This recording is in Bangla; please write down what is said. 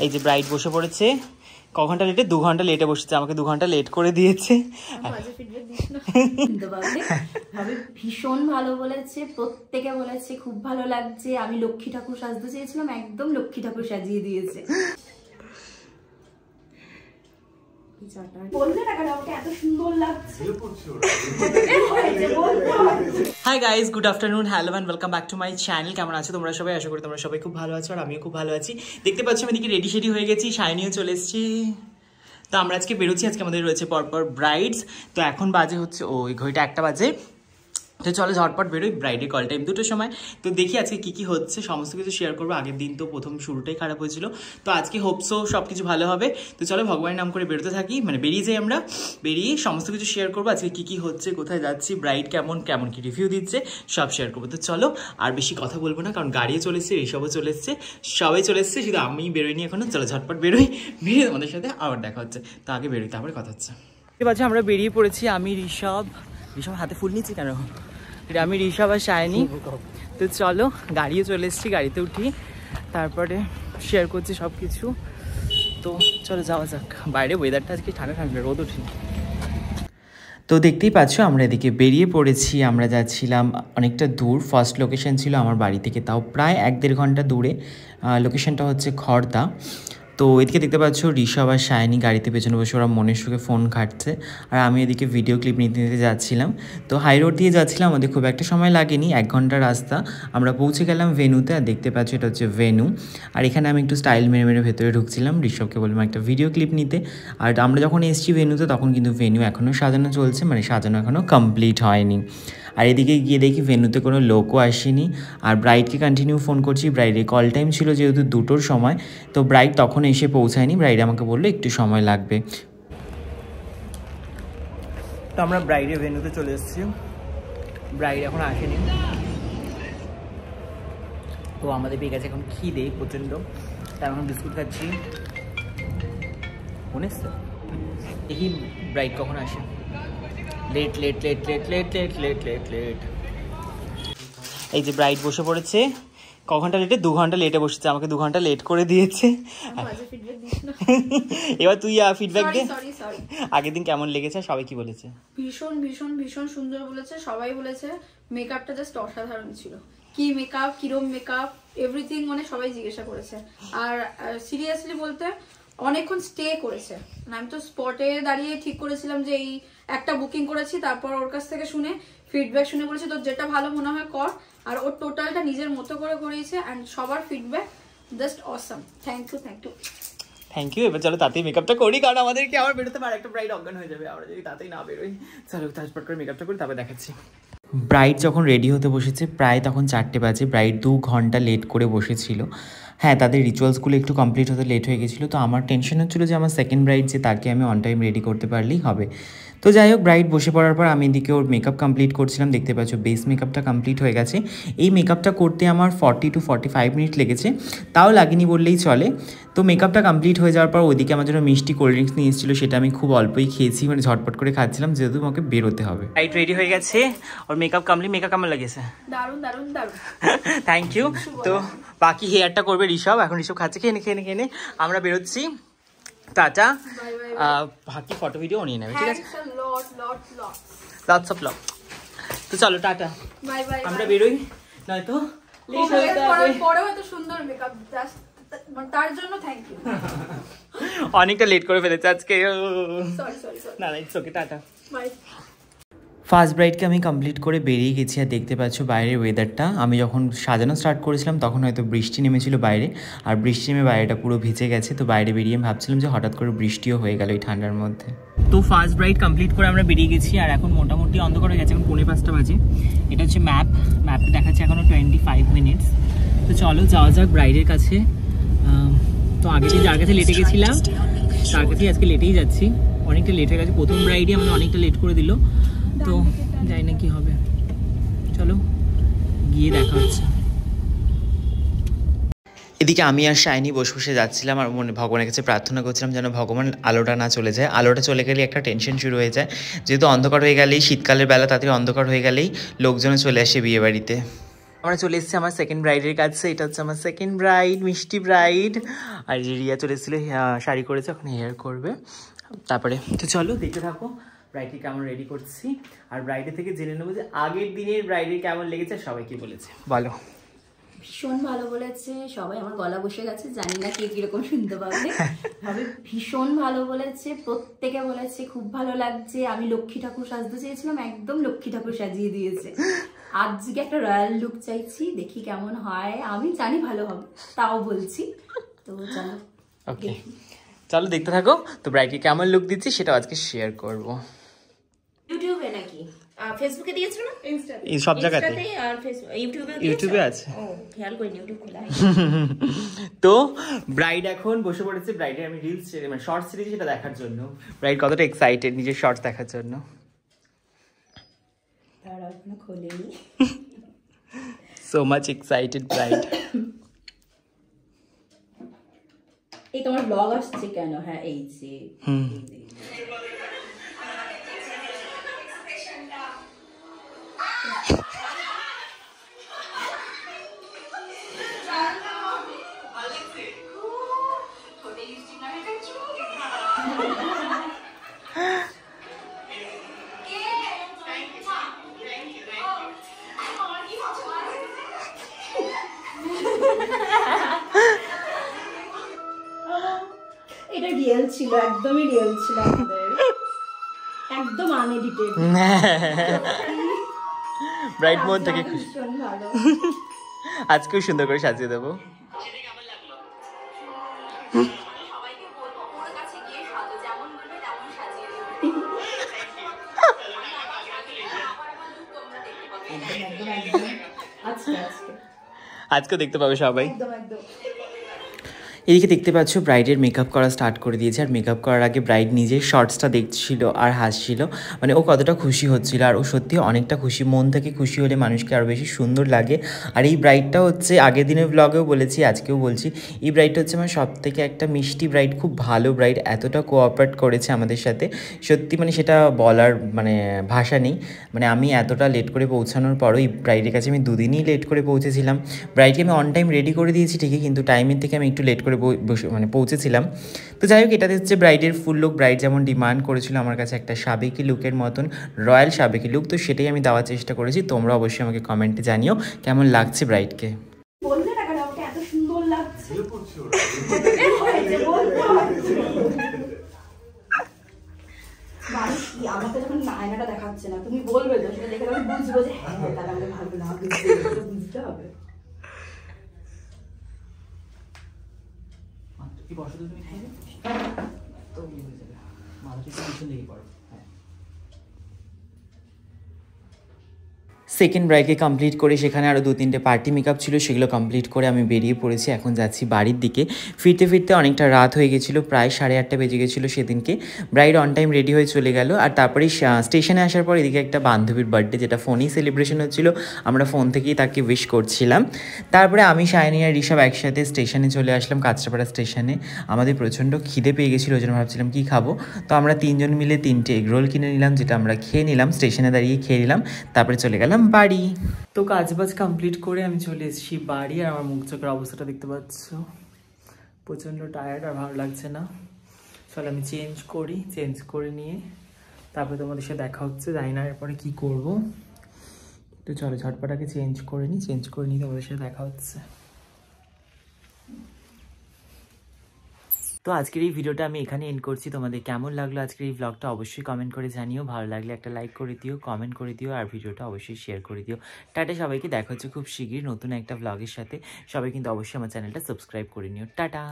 এই যে ব্রাইড বসে পড়েছে। ক ঘন্টা লেটে? 2 ঘন্টা লেটে বসেছে, আমাকে 2 ঘন্টা লেট করে দিয়েছে। ভীষণ ভালো বলেছে, প্রত্যেকে বলেছে খুব ভালো লাগছে। আমি লক্ষ্মী ঠাকুর সাজতে চেয়েছিলাম, একদম লক্ষ্মী ঠাকুর সাজিয়ে দিয়েছে। Hi guys, good afternoon, hello and welcome back to my channel. কেমন আছো তোমরা সবাই? আশা করি তোমরা সবাই খুব ভালো আছো আর আমিও খুব ভালো আছি। দেখতে পাচ্ছি আমি এদিকে রেডি শেডি হয়ে গেছি, শাইনিও চলে এসেছি। তো আমরা আজকে বেরোচ্ছি, আজকে আমাদের রয়েছে পরপর ব্রাইডস। তো এখন বাজে হচ্ছে ওই ঘড়িটা 1টা বাজে। তো চলো ঝটপট বেরোই, ব্রাইডের কল টাইম 2টোর সময়। তো দেখি আজকে কী হচ্ছে, সমস্ত কিছু শেয়ার করবো। আগের দিন তো প্রথম শুরুটাই খারাপ হয়েছিল, তো আজকে হোপসো সব কিছু ভালো হবে। তো চলো ভগবানের নাম করে বেরোতে থাকি, মানে বেরিয়ে যাই আমরা। বেরিয়ে সমস্ত কিছু শেয়ার করবো, আজকে কী হচ্ছে, কোথায় যাচ্ছি, ব্রাইড কেমন কি রিভিউ দিচ্ছে, সব শেয়ার করবো। তো চলো আর বেশি কথা বলবো না, কারণ গাড়িও চলে এসছে, এইসবও চলে এসছে, সবাই চলে এসছে, শুধু আমি বেরোইনি এখনো। চলো ঝটপট বেরোই, বেরিয়ে তোমাদের সাথে আবার দেখা হচ্ছে। তো আগে বেরোই, তারপরে কথা হচ্ছে। ঠিক আছে, আমরা বেরিয়ে পড়েছি। আমি ঋষভ হাতে ফুল নিচ্ছি কেন? আমি ঋষভ আর শাইনি। তো চলো, গাড়িও চলে এসেছি, গাড়িতে উঠি, তারপরে শেয়ার করছি সব কিছু। তো চলো যাওয়া যাক। বাইরে ওয়েদারটা আজকে ঠান্ডা, রোদ উঠি। তো দেখতেই পাচ্ছ আমরা এদিকে বেরিয়ে পড়েছি। আমরা যাচ্ছিলাম অনেকটা দূর, ফার্স্ট লোকেশন ছিল আমার বাড়ি থেকে, তাও প্রায় 1-1.5 ঘন্টা দূরে। লোকেশনটা হচ্ছে খড়দা। তো এদিকে দেখতে পাচ্ছ ঋষভ আর শাইনি গাড়িতে পেছনে বসে ওরা মনের সুখে ফোন ঘাটছে, আর আমি এদিকে ভিডিও ক্লিপ নিতে যাচ্ছিলাম। তো হাই রোড দিয়ে যাচ্ছিলাম, আমাদের খুব একটা সময় লাগেনি, 1 ঘন্টা রাস্তা। আমরা পৌঁছে গেলাম ভেন্যুতে, আর দেখতে পাচ্ছ এটা হচ্ছে ভেন্যু। আর এখানে আমি একটু স্টাইল মেরে ভেতরে ঢুকছিলাম, ঋষভকে বললাম একটা ভিডিও ক্লিপ নিতে। আর আমরা যখন এসেছি ভেন্যুতে তখন কিন্তু ভেন্যু এখনও সাজানো চলছে, মানে সাজানো এখনও কমপ্লিট হয়নি। আর এদিকে গিয়ে দেখি ভেন্যুতে কোনো লোকও আসেনি। আর ব্রাইডকে কন্টিনিউ ফোন করছি, ব্রাইডের কল টাইম ছিল যেহেতু 2টোর সময়, তো ব্রাইড তখন এসে পৌঁছায়নি। ব্রাইড আমাকে বললো একটু সময় লাগবে। তো আমরা ব্রাইডের ভেন্যুতে চলে এসেছি, ব্রাইড এখন আসেনি। তো আমাদের পেয়ে গেছে এখন খিদে প্রচণ্ড, তাই এখন বিস্কুট খাচ্ছি। মনে এসছে দেখি ব্রাইড কখন আসে। লেট। এই যে ব্রাইড বসে পড়েছে। ক ঘন্টা লেটে? 2 ঘন্টা লেটে বসেছে, আমাকে 2 ঘন্টা লেট করে দিয়েছে। এবার তুই ফিডব্যাক দে, আগের দিন কেমন লেগেছে, সবাই কি বলেছে? ভীষণ সুন্দর বলেছে, সবাই বলেছে মেকআপটা জাস্ট অসাধারণ ছিল। কি মেকআপ, কিরম মেকআপ, এভরিথিং, মানে সবাই জিজ্ঞাসা করেছে। আর সিরিয়াসলি বলতে অনেকক্ষণ স্টে করেছে। আমি তো স্পটে দাঁড়িয়ে ঠিক করেছিলাম যে এই একটা বুকিং করেছি, তারপর ওর কাছ থেকে শুনে ফিডব্যাক শুনে বলেছি তোর যেটা ভালো মনে হয় কর। আর ওর টোটালটা নিজের মতো করে করিয়েছে, অ্যান্ড সবার feedback just awesome. Thank you. এবার চলো তাতেই মেকআপটা করি, কারণ আমাদেরকে আবার বেরোতে পারে, একটা ব্রাইড অজ্ঞান হয়ে যাবে আমরা যদি তাতেই না বেরোই। চলো তাজপট করে মেকআপটা করি, তারপর দেখাচ্ছি। ব্রাইড যখন রেডি হতে বসেছে প্রায় তখন 4টে বাজে। ব্রাইড 2 ঘন্টা লেট করে বসেছিল। হ্যাঁ, তাদের রিচুয়ালসগুলো একটু কমপ্লিট হতে লেট হয়ে গেছিলো। তো আমার টেনশন হচ্ছিলো যে আমার সেকেন্ড ব্রাইড যে তাকে আমি অন টাইম রেডি করতে পারলেই হবে। তো যাই হোক, ব্রাইড বসে পড়ার পর আমি এদিকে ওর মেকআপ কমপ্লিট করছিলাম। দেখতে পাচ্ছ বেস মেকআপটা কমপ্লিট হয়ে গেছে। এই মেকআপটা করতে আমার 40 to 45 মিনিট লেগেছে, তাও লাগেনি বললেই চলে। তো মেকআপটা কমপ্লিট হয়ে যাওয়ার পর ওইদিকে আমার জন্য মিষ্টি কোল্ড ড্রিঙ্কস নিয়ে এসেছিলো, সেটা আমি খুব অল্পই খেয়েছি, মানে ঝটপট করে খাচ্ছিলাম যেহেতু আমাকে বেরোতে হবে। ব্রাইড রেডি হয়ে গেছে, ওর মেকআপ কমপ্লিট। মেকআপ কেমন লেগেছে? দারুণ। Thank you. তো বাকি হেয়ারটা করবে ঋষভ, এখন ঋষভ খাচ্ছে। খেয়ে নে আমরা বেরোচ্ছি। টাটা। বাকি ফটো ভিডিও নিয়ে নেবে, ঠিক আছে? Lots of love. তো চলো টাটা, আমরা বেরোই, নয়তো অনেকটা লেট করে ফেলেছে আজকে। না ইটস ওকে, টাটা। ফার্স্ট ব্রাইডকে আমি কমপ্লিট করে বেরিয়ে গেছি। আর দেখতে পাচ্ছ বাইরের ওয়েদারটা, আমি যখন সাজানো স্টার্ট করেছিলাম তখন হয়তো বৃষ্টি নেমেছিল বাইরে, আর বৃষ্টি নেমে বাইরেটা পুরো ভিজে গেছে। তো বাইরে বেরিয়ে আমি ভাবছিলাম যে হঠাৎ করে বৃষ্টিও হয়ে গেল এই ঠান্ডার মধ্যে। তো ফার্স্ট ব্রাইড কমপ্লিট করে আমরা বেরিয়ে গেছি, আর এখন মোটামুটি অন্ধকার হয়ে গেছে, এখন 4:45 বাজে। এটা হচ্ছে ম্যাপে দেখাচ্ছে এখনও 25 মিনিটস। তো চলো যাওয়া যাক ব্রাইডের কাছে। তো আগে যার কাছে লেটে গেছিলাম তার কাছেই আজকে লেটেই যাচ্ছি, অনেকটা লেট হয়ে গেছে। প্রথম ব্রাইডই আমাদের অনেকটা লেট করে দিল, তো জানি না কি হবে। চলো গিয়ে দেখা হচ্ছে। এদিকে আমি আর শাইনি বসে যাচ্ছিলাম, আর মনে ভগবানের কাছে প্রার্থনা করছিলাম যেন ভগবান আলোটা না চলে যায়। আলোটা চলে গেলে একটা টেনশন শুরু হয়ে যায়, যেহেতু অন্ধকার হয়ে গেলেই, শীতকালের বেলা তাড়াতাড়ি অন্ধকার হয়ে গেলেই লোকজনও চলে আসে বিয়ে বাড়িতে। আমরা চলে এসেছি আমার সেকেন্ড ব্রাইডের কাছে। এটা হচ্ছে আমার সেকেন্ড ব্রাইড, মিষ্টি ব্রাইড। আর যে রিয়া চলে এসেছিলো, শাড়ি করেছে, এখন হেয়ার করবে। তারপরে তো চলো দেখতে থাকো ব্রাইডকে কেমন রেডি করছি। আর ব্রাইডের থেকে জেনে নেবো যে আগের দিনের ব্রাইডের কেমন লেগেছে, সবাই কি বলেছে বলো। ভীষণ ভালো বলেছে সবাই। আমার গলা বসে গেছে, জানি না কে কিরকম শুনতে পাবে। ভাবে ভীষণ ভালো বলেছে, প্রত্যেকে বলেছে খুব ভালো লাগছে। আমি লক্ষ্মী ঠাকুর সাজতে চেয়েছিলাম, একদম লক্ষ্মী ঠাকুর সাজিয়ে দিয়েছে। আজকে একটা রয়্যাল লুক চাইছি, দেখি কেমন হয়। আমি জানি ভালো হবে, তাও বলছি। তো চলো ওকে, চলো দেখতে থাকো। তো ব্রাইডকে কেমন লুক দিচ্ছি সেটা আজকে শেয়ার করবো। ইউটিউবে নাকি ফেসবুকে দিয়েছো না? এই সব জায়গাতে আর ইউটিউবে আছে। ও খেয়াল করিনি, ইউটিউব খোলা। তো ব্রাইড এখন বসে পড়েছে। ব্রাইডের আমি রিলস মানে শর্টস সিরিজ সেটা দেখার জন্য। ব্রাইড কতটা এক্সাইটেড নিজের শর্টস দেখার জন্য। তারা এখনো খোলেনি। So much excited bride. এই তোমার ব্লগ আসছে কেন? হ্যাঁ এই যে এটা রিয়েল ছিল, একদমই রিয়েল ছিল আমাদের, একদম আনএডিটেড। ব্রাইড মন থেকে খুশি। ভীষণ ভালো। আজকেও সুন্দর করে সাজিয়ে দেবো। সবাইকে বলবো ওর কাছে গিয়ে সাজো, যেমন বলবে তেমন সাজিয়ে দেবে। একদম একদম আজকে আজকে দেখতে পাবে সবাই। একদম একদম। এদিকে দেখতে পাচ্ছ ব্রাইডের মেকআপ করা স্টার্ট করে দিয়েছে। আর মেকআপ করার আগে ব্রাইড নিজের শর্টসটা দেখছিল আর হাসছিল, মানে ও কতটা খুশি হচ্ছিল। আর ও সত্যি অনেকটা খুশি, মন থেকে খুশি হলে মানুষকে আরও বেশি সুন্দর লাগে। আর এই ব্রাইডটা হচ্ছে আগের দিনের ব্লগেও বলেছি, আজকেও বলছি, এই ব্রাইডটা হচ্ছে আমার সব থেকে একটা মিষ্টি ব্রাইড, খুব ভালো ব্রাইড। এতটা কোঅপারেট করেছে আমাদের সাথে, সত্যি মানে সেটা বলার মানে ভাষা নেই। মানে আমি এতটা লেট করে পৌঁছানোর পরও এই ব্রাইডের কাছে আমি দুদিনই লেট করে পৌঁছেছিলাম। ব্রাইডকে আমি অন টাইম রেডি করে দিয়েছি ঠিকই, কিন্তু টাইমের থেকে আমি একটু লেট করে মানে পৌঁছেছিলাম। তো যাই হোক, এটাতে হচ্ছে ব্রাইডের ফুল লুক। ব্রাইড যেমন ডিমান্ড করেছিল আমার কাছে একটা সাবেকি লুকের মতন, রয়্যাল সাবেকি লুক, তো সেটাই আমি দেওয়ার চেষ্টা করেছি। তোমরা অবশ্যই আমাকে কমেন্টে জানিও কেমন লাগছে ব্রাইডকে। বললে না কেন আমাকে এত সুন্দর লাগছে? আমাকে যখন আয়নাটা দেখাচ্ছে না, তুমি বলবে তো, সেটা দেখে আমি বুঝবো যে হ্যাঁ তাহলে আমাকে ভালো না বুঝতে হবে। সেকেন্ড ব্রাইডকে কমপ্লিট করে সেখানে আরও 2-3টে পার্টি মেকআপ ছিল, সেগুলো কমপ্লিট করে আমি বেরিয়ে পড়েছি। এখন যাচ্ছি বাড়ির দিকে। ফিরতে ফিরতে অনেকটা রাত হয়ে গেছিলো, প্রায় 8:30 বেজে গেছিলো সেদিনকে। ব্রাইড অন টাইম রেডি হয়ে চলে গেল। আর তারপরে স্টেশনে আসার পর এদিকে একটা বান্ধবীর বার্থডে, যেটা ফোনেই সেলিব্রেশন হচ্ছিল, আমরা ফোন থেকেই তাকে উইশ করছিলাম। তারপরে আমি, শাইনি আর ঋষভ একসাথে স্টেশনে চলে আসলাম, কাঁচরাপাড়া স্টেশনে। আমাদের প্রচণ্ড খিদে পেয়ে গেছিলো, ওই জন্য ভাবছিলাম কী খাবো। তো আমরা 3জন মিলে 3টে এগরোল কিনে নিলাম, যেটা আমরা খেয়ে নিলাম, স্টেশনে দাঁড়িয়ে খেয়ে নিলাম। তারপরে চলে গেলাম বাড়ি। তো কাজবাজ কমপ্লিট করে আমি চলে এসেছি বাড়ি। আর আমার মুখ চোখের অবস্থাটা দেখতে পাচ্ছ, প্রচণ্ড টায়ার্ড, আর ভালো লাগছে না। চলো আমি চেঞ্জ করি, চেঞ্জ করে নিয়ে তারপরে তোমাদের সাথে দেখা হচ্ছে। জানি না এরপরে কী করবো, তো চলো ঝটপটাকে চেঞ্জ করে নিই, চেঞ্জ করে নিয়ে তোমাদের সাথে দেখা হচ্ছে। তো আজকের এই ভিডিওটা আমি এখানে এন্ড করছি। তোমাদের কেমন লাগলো আজকের এই ব্লগটা অবশ্যই কমেন্ট করে জানিও। ভালো লাগলে একটা লাইক করে দিও, কমেন্ট করে দিও, আর ভিডিওটা অবশ্যই শেয়ার করে দিও। টাটা সবাইকে, দেখা হচ্ছে খুব শীঘ্রই নতুন একটা ব্লগের সাথে। সবাই কিন্তু অবশ্যই আমার চ্যানেলটা সাবস্ক্রাইব করে নিও। টাটা।